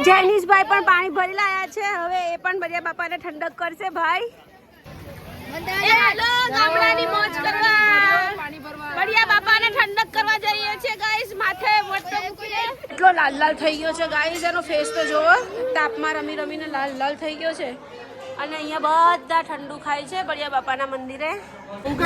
જૈનિશભાઈ પણ પાણી ભરી લાયા છે, હવે એ પણ બરિયા બાપાને ઠંડક કરશે ભાઈ। ગામડાની મોજ કરવા બરિયા બાપાને ઠંડક કરવા જઈએ છીએ ગાઈસ। માથે વટો મૂકીને એટલો લાલ લાલ થઈ ગયો છે ગાઈસ, એનો ફેસ તો જોવો, તાપમાં રમી રમીને લાલ લાલ થઈ ગયો છે। અને અહીંયા બધા ઠંડુ ખાય છે બરિયા બાપાના મંદિરે।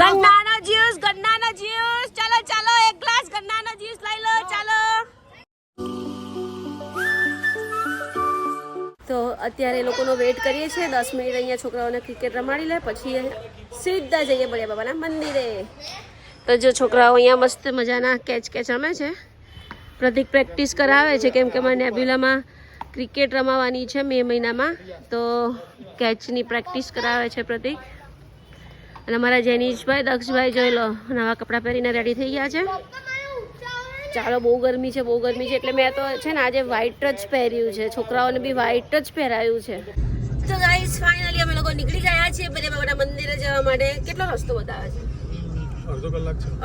ગન્નાનો જ્યુસ, ગન્નાનો જ્યુસ, ચાલો ચાલો એક ગ્લાસ ગન્નાનો જ્યુસ લઈ લો, ચાલો। તો અત્યારે લોકોનો વેઇટ કરીએ છીએ 10 મિનિટ, અહીંયા છોકરાઓને ક્રિકેટ રમાડી લે પછી સીધા જઈએ બરિયા બાબાના મંદિરે। તો જો છોકરાઓ અહીંયા મસ્ત મજાના કેચ રમે છે, પ્રતિક પ્રેક્ટિસ કરાવે છે કેમ કે મને નેબ્યુલામાં ક્રિકેટ રમાવાની છે મે મહિનામાં, તો કેચની પ્રેક્ટિસ કરાવે છે પ્રતિક। અને અમારા જૈનિશભાઈ, દક્ષભાઈ જોઈ લો, નવા કપડાં પહેરીને રેડી થઈ ગયા છે। ચાલો બહુ ગરમી છે એટલે મેં તો છે ને આજે વ્હાઈટ જ પહેર્યું છે, છોકરાઓને બી વ્હાઈટ જ પહેરાયું છે। તો ગાઈસ ફાઇનલી અમે લોકો નીકળી ગયા છીએ બરિયા બાબાના મંદિરે જવા માટે। કેટલો રસ્તો બતાવે છે?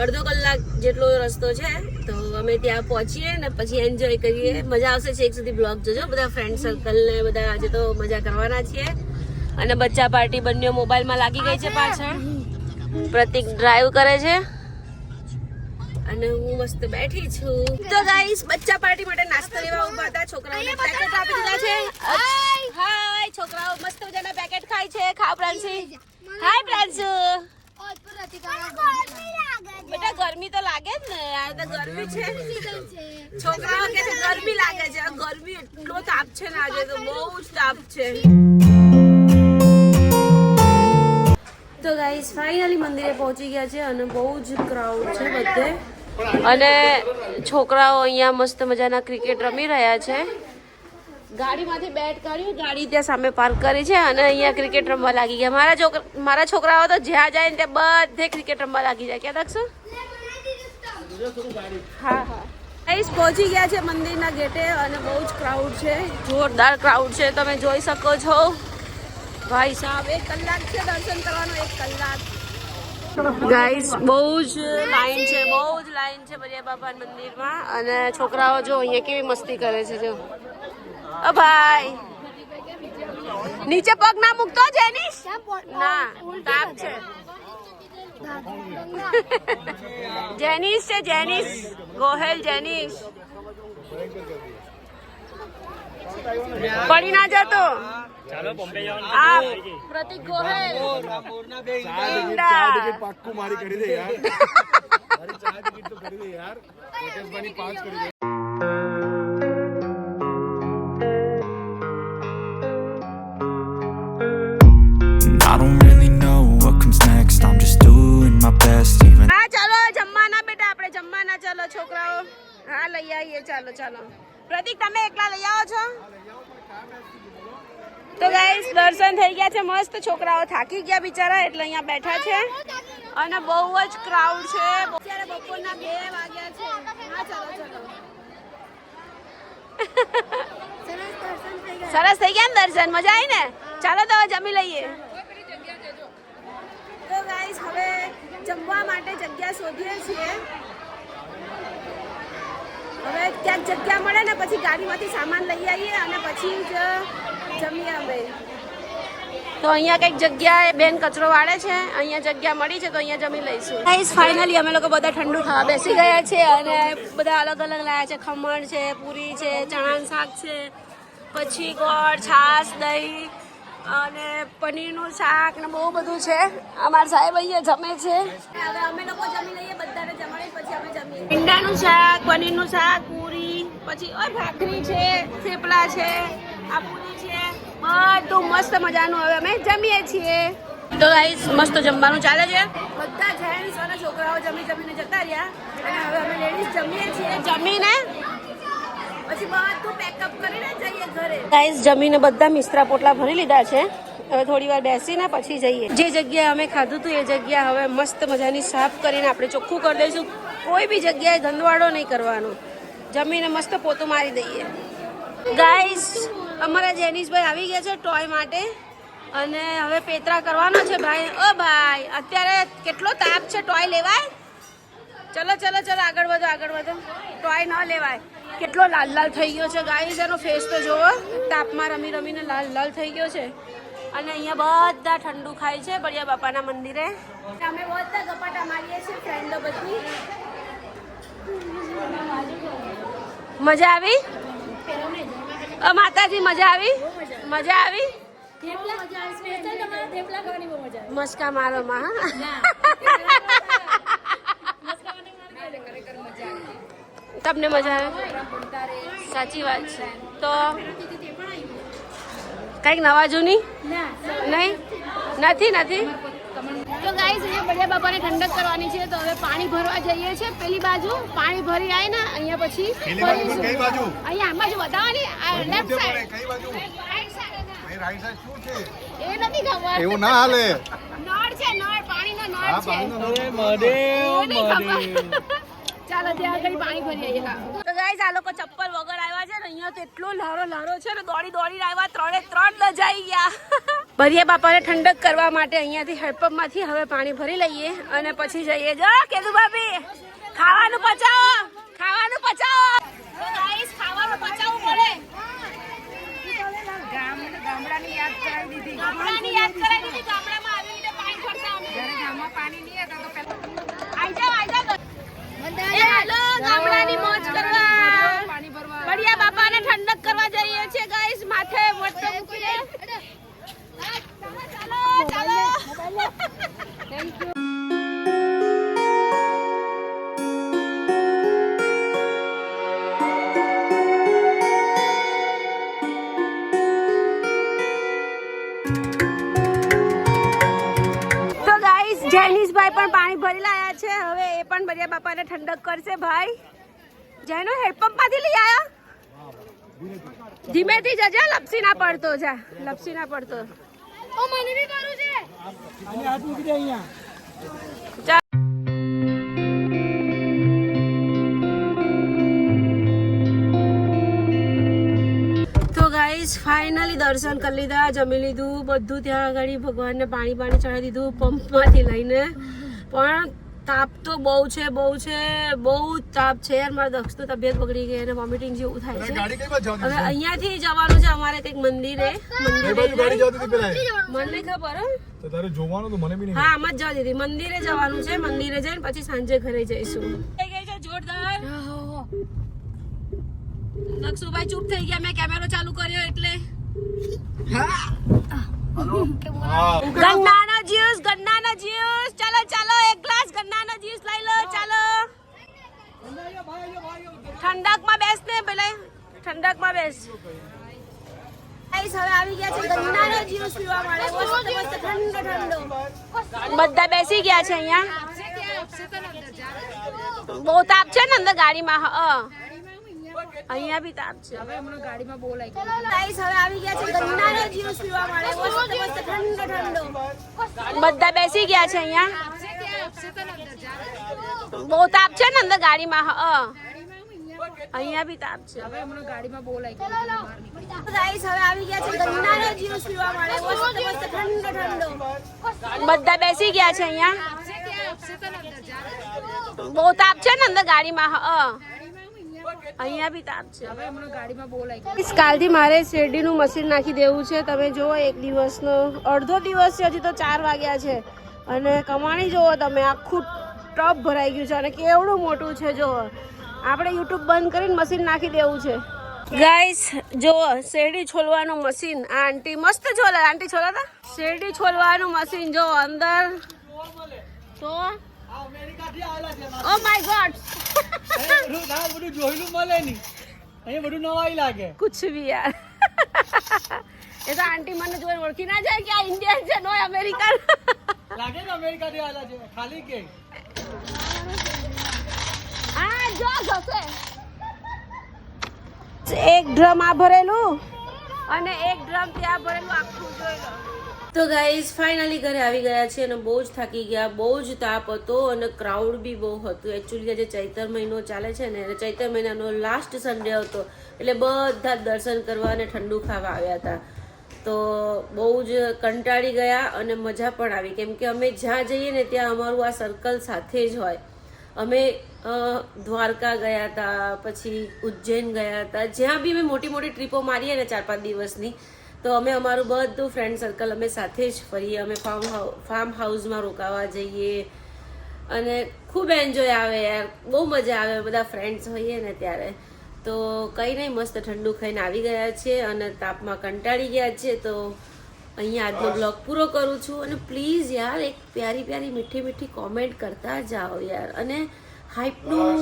અડધો કલાક જેટલો રસ્તો છે। તો અમે ત્યાં પહોંચીએ ને પછી એન્જોય કરીએ, મજા આવશે। છેક સુધી બ્લોગ જોજો, બધા ફ્રેન્ડ સર્કલ ને બધા આજે તો મજા કરવાના છીએ। અને બચ્ચા પાર્ટી બંને મોબાઈલમાં લાગી ગઈ છે પાછળ। પ્રતિક ડ્રાઈવ કરે છે અને હું મસ્ત બેઠી છું। તો ગાઈસ બચ્ચા પાર્ટી માટે નાસ્તો લેવા ઉભા હતા, છોકરાઓને પેકેટ આપી દીધા છે। હાય છોકરાઓ મસ્ત મજાના પેકેટ ખાય છે। ખાવ પ્રાંશી, હાય પ્રાંશુ। બેટા ગરમી તો લાગે જ ને, આ તો ગરમી છે। છોકરાઓ કે છે ગરમી લાગે છે, ગરમી એટલો તાપ છે ને આજે તો બહુ જ તાપ છે। તો ગાઈસ ફાઇનલી મંદિરે પહોંચી ગયા છે અને બહુ જ ક્રાઉડ છે બધે। અને છોકરાઓ અહીંયા મસ્ત મજાના ક્રિકેટ રમી રહ્યા છે। ગાડીમાંથી બેટ કાઢ્યું, ગાડી ત્યાં સામે પાર્ક કરી છે અને અહીંયા ક્રિકેટ રમવા લાગી ગયા। મારા છોકરાઓ તો જ્યાં જાય ને ત્યાં બધે ક્રિકેટ રમવા લાગી જાય। ક્યાં દક્ષ? હા ગાઈસ પહોંચી ગયા છે મંદિરના ગેટે અને બહુ જ ક્રાઉડ છે, જોરદાર ક્રાઉડ છે, તમે જોઈ શકો છો। ભાઈ સાહેબ 1 કલાક છે દર્શન કરવાનો, 1 કલાક। ગાઈસ બહુ જ લાઈન છે બરિયા બાપાના મંદિરમાં। અને છોકરાઓ જો અહીંયા કેવી મસ્તી કરે છે, જો ઓ ભાઈ નીચે પગ ના મૂકતો જેનિશ, ના તાપ છે। જેનિશ છે, જેનિશ ગોહેલ, જેનિશ પડી ના જતો। ચાલો બોમ્બે આ પ્રતિક ગોહેલ પાક્કું મારી કરી દે યાર, મારી ચા ટિકિટ તો કરી દે યાર, કોટેશભાઈની 5 કરી દે। I don't really know what comes next, I'm just doing my best even। હા ચાલો જમવાના બેટા, આપણે જમવાના। ચાલો છોકરાઓ, હા લઈ આવીએ, ચાલો ચાલો। પ્રતિક તમે એકલા લઈ આવો છો? તો ગાઈસ દર્શન થઈ ગયા છે મસ્ત, છોકરાઓ થાકી ગયા બિચારા એટલે અહીંયા બેઠા છે અને બહુ જ ક્રાઉડ છે। અત્યારે બપોરના 2 વાગ્યા છે। હા ચાલો ચાલો, સરસ થઈ ગયા ને દર્શન, મજા આવી ને? ચાલો તો હવે જમી લઈએ। તો ગાઈસ હવે જમવા માટે જગ્યા શોધીએ છીએ। હવે ક્યાંક જગ્યા મળે ને પછી ગાડીમાંથી સામાન લઈ આવીએ અને પછી જ જમીએ અમે। તો અહીંયા કંઈક જગ્યાએ બેન કચરો વાળે છે, અહીંયા જગ્યા મળી છે તો અહીંયા જમી લઈશું। ગાઈસ ફાઇનલી અમે લોકો બધા ઠંડુ ખાવા બેસી ગયા છે અને બધા અલગ અલગ લાયા છે। ખમણ છે, પૂરી છે, ચણાનું શાક છે, પછી ગોળ, છાશ, દહીં અને પનીરનું શાક ને બહુ બધું છે। અમારા સાહેબ અહીંયા જમે છે, હવે અમે લોકો જમી લઈએ, બધાને જમાડી પછી અમે જમીએ। ભીંડાનું શાક, પનીરનું શાક, પૂરી, પછી ભાખરી છે, થેપલા છે, આ પૂરી છે, બધું મસ્ત મજાનું હવે અમે જમીએ છીએ। તો ગાઈસ મસ્ત જમવાનું ચાલે છે, બધા જેન્ટ્સ અને છોકરાઓ જમીને જતા રહ્યા અને હવે અમે લેડીઝ જમીએ છીએ। જમીને પછી બધું પેકઅપ કરીને જઈએ ઘરે। ગાઈસ જમીને બધા મિસ્ત્રા પોટલા ભરી લીધા છે, હવે થોડી વાર બેસીને પછી જઈએ। જે જગ્યાએ અમે ખાધું હતું એ જગ્યા હવે મસ્ત મજાની સાફ કરીને આપણે ચોખ્ખું કરી દઈશું। કોઈ બી જગ્યાએ ગંદવાડો નહીં કરવાનો, જમીને મસ્ત પોતું મારી દઈએ। ગાઈસ અમારા જેનિશભાઈ આવી ગયા છે ટોય માટે અને હવે પેતરા કરવાનો છે ભાઈ। ઓ ભાઈ અત્યારે કેટલો તાપ છે, ટોય લેવાય? ચલો ચલો ચલો આગળ વધો, ટોય ન લેવાય। કેટલો લાલ લાલ થઈ ગયો છે ગાઈસ, એનો ફેસ તો જોવો, તાપમાં રમી રમીને લાલ લાલ થઈ ગયો છે. અને અહીંયા બધા ઠંડુ ખાય છે બળિયા બાપાના મંદિરે. અમે બધા ગપાટા મારીએ છીએ ફ્રેન્ડો બધી. મજા આવી? માતાજી મજા આવી? મજા આવી? મસ્કા મારો માં. તમને મજા આવે? સાચી વાત છે. તો કઈક નવા જૂની નહીં? નથી નથી. તો ગાઈસ અહીંયા બળિયા બાપાને ઠંડક કરવાની છે, તો હવે પાણી ભરવા જઈએ છીએ. પેલી બાજુ પાણી ભરી આય ને અહીંયા પછી અહીંયા આ બાજુ બતાવવાની લેફ્ટ સાઈડ. કઈ બાજુ? Right side. રાઈટ સાઈડ શું છે એ નથી ખબર. એવું ના હાલે. નળ છે, નળ, પાણીનો નળ છે. ચાલો ત્યાં આગળ પાણી ભરી આવીએ. તો ગાઈસ આ લોકો ચપ્પલ વગર આવ્યા છે ને, અહીંયા તો એટલો લારો છે ને, દોડી દોડીને આવ્યા, 3 લજાઈ ગયા. બળિયા બાપાને ઠંડક કરવા માટે અહીંયાથી હેડપંપમાંથી હવે પાણી ભરી લઈએ અને પછી જઈએ. જો કેદુ ભાભી ખાવાનું પચાવો, ખાવાનું પચાવો. તો ગાઈસ ખાવાનું પચાવવું પડે. ગામડાની યાદ કરાવી દીધી. ગામડામાં આવી રીતે પાણી ભરતા અમે. જ્યારે ગામમાં પાણી નહીં હતા તો પહેલા આઈ જાવ. હાલો ગામડાની મોજ કરવા, બળિયા બાપાને ઠંડક કરવા જઈએ છીએ ગાઈસ. માથે વટો મૂકીને ચાલો. Thank you. જૈનિશભાઈ પણ પાણી ભરી લાયા છે. હવે એ પણ બળિયા બાપાને ઠંડક કરશે. ભાઈ જૈનો હેડપંપ માંથી લઈ આયા. ધીમેથી જજે, લપસી ના પડતો. જા લપસી ના પડતો. ઓ મને બી કરું છે. આને હાથ મૂકી દે અહીંયા. ફાઇનલી દર્શન કરી લીધા, જમી લીધું, બધું ત્યાં આગળ ભગવાનને પાણી ચડાવી દીધું પંપમાંથી લઈને. પણ તાપ તો બહુ છે, બહુ તાપ છે યાર. મારા દક્ષ તો તબિયત બગડી ગઈ અને વોમિટિંગ જેવું થાય છે. હવે અહીંયાથી જવાનું છે અમારે કંઈક મંદિરે. મને ખબર હા, આમ જ જવા દીધી. મંદિરે જવાનું છે, મંદિરે જઈને પછી સાંજે ઘરે જઈશું. થઈ ગઈ છે જોરદાર. દક્ષુભાઈ ચૂપ થઈ ગયા, મેં કેમેરો ચાલુ કર્યો એટલે. ગન્નાનો જ્યુસ, ચાલો ચાલો, એક ગ્લાસ ગન્નાનો જ્યુસ લઈ લો. ચાલો ઠંડકમાં બેસ ને, પેલે ઠંડકમાં બેસ. હવે આવી ગયા છે ગન્નાનો જ્યુસ પીવા માટે. મસ્ત ઠંડો. બધા બેસી ગયા છે અહીંયા. બહુ તાપ છે ને અંદર ગાડીમાં. અહીંયા બી તાપ છે. હવે હમણાં ગાડીમાં બોલાય. ગાઈસ હવે આવી ગયા છે ગન્નાનો જ્યુસ પીવા માટે. મસ્ત ઠંડો. બધા બેસી ગયા છે અહીંયા. બહુ તાપ છે ને અંદર ગાડીમાં. અહીંયા બી તાપ છે. હવે હમણાં ગાડીમાં બોલાય. ગાઈસ હવે આવી ગયા છે ગન્નાનો જ્યુસ પીવા માટે. મસ્ત ઠંડો. બધા બેસી ગયા છે અહીંયા. બહુ તાપ છે ને અંદર ગાડીમાં. અહીંયા બી તાપ છે. હવે હમણાં ગાડીમાં બોલાય. કાલથી મારે શેરડીનું મશીન નાખી દેવું છે. તમે જુઓ, એક દિવસનો અડધો દિવસ છે, હજી તો 4 વાગ્યા છે. અને કમાણી જુઓ તમે, આખું ટબ ભરાઈ ગયું છે અને કેવડું મોટું છે. જુઓ, આપણે યુટ્યુબ બંધ કરીને મશીન નાખી દેવું છે. ગાઈસ જુઓ, શેરડી છોલવાનું મશીન. આ આંટી મસ્ત છોલે. આંટી છોલાતા શેરડી છોલવાનું મશીન. જો અંદર તો ઓ માય ગોડ, બધું જોયેલું મળે નહીં, અહીંયા બધું નવાઈ લાગે. કુછ ભી યાર. એ તો આંટી મને જોઈને ઓળખી ના જાય કે આ ઇન્ડિયન છે, નો અમેરિકન લાગે ને. અમેરિકા થી આલા છે ખાલી કે. હા જો જશે. એક ડ્રમ આ ભરેલું અને એક ડ્રમ ત્યાં ભરેલું, આખું જોઈ લો. તો ગાઈઝ ફાઇનલી ઘરે આવી ગયા છે અને બહુ જ થાકી ગયા. બહુ જ તાપ હતો અને ક્રાઉડ બી બહુ હતું. એકચ્યુઅલી આજે ચૈતર મહિનો ચાલે છે ને, એટલે ચૈતર મહિનાનો લાસ્ટ સન્ડે હતો, એટલે બધા દર્શન કરવા અને ઠંડુ ખાવા આવ્યા હતા. તો બહુ જ કંટાળી ગયા અને મજા પણ આવી, કેમ કે અમે જ્યાં જઈએ ને ત્યાં અમારું આ સર્કલ સાથે જ હોય. અમે દ્વારકા ગયા હતા, પછી ઉજ્જૈન ગયા હતા. જ્યાં બી અમે મોટી મોટી ટ્રીપો મારીએ ને 4-5 દિવસની, તો અમે અમારું બધું ફ્રેન્ડ સર્કલ અમે સાથે જ ફરીએ. અમે ફાર્મ હાઉસમાં રોકાવા જઈએ અને ખૂબ એન્જોય આવે યાર, બહુ મજા આવે બધા ફ્રેન્ડ્સ હોઈએ ને ત્યારે. તો કંઈ નહીં, મસ્ત ઠંડુ ખાઈને આવી ગયા છે અને તાપમાં કંટાળી ગયા છે. તો અહીંયા આજનો બ્લોગ પૂરો કરું છું. અને પ્લીઝ યાર એક પ્યારી મીઠી કોમેન્ટ કરતા જાઓ યાર. અને હાઈપનું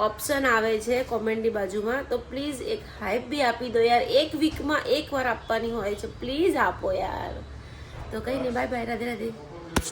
ઓપ્શન આવે છે કોમેન્ટની બાજુમાં, તો પ્લીઝ એક હાઈપ બી આપી દો યાર. એક વીકમાં 1 વાર આપવાની હોય છે, પ્લીઝ આપો યાર. તો કંઈ નહીં, બાય બાય, રાધે રાધે.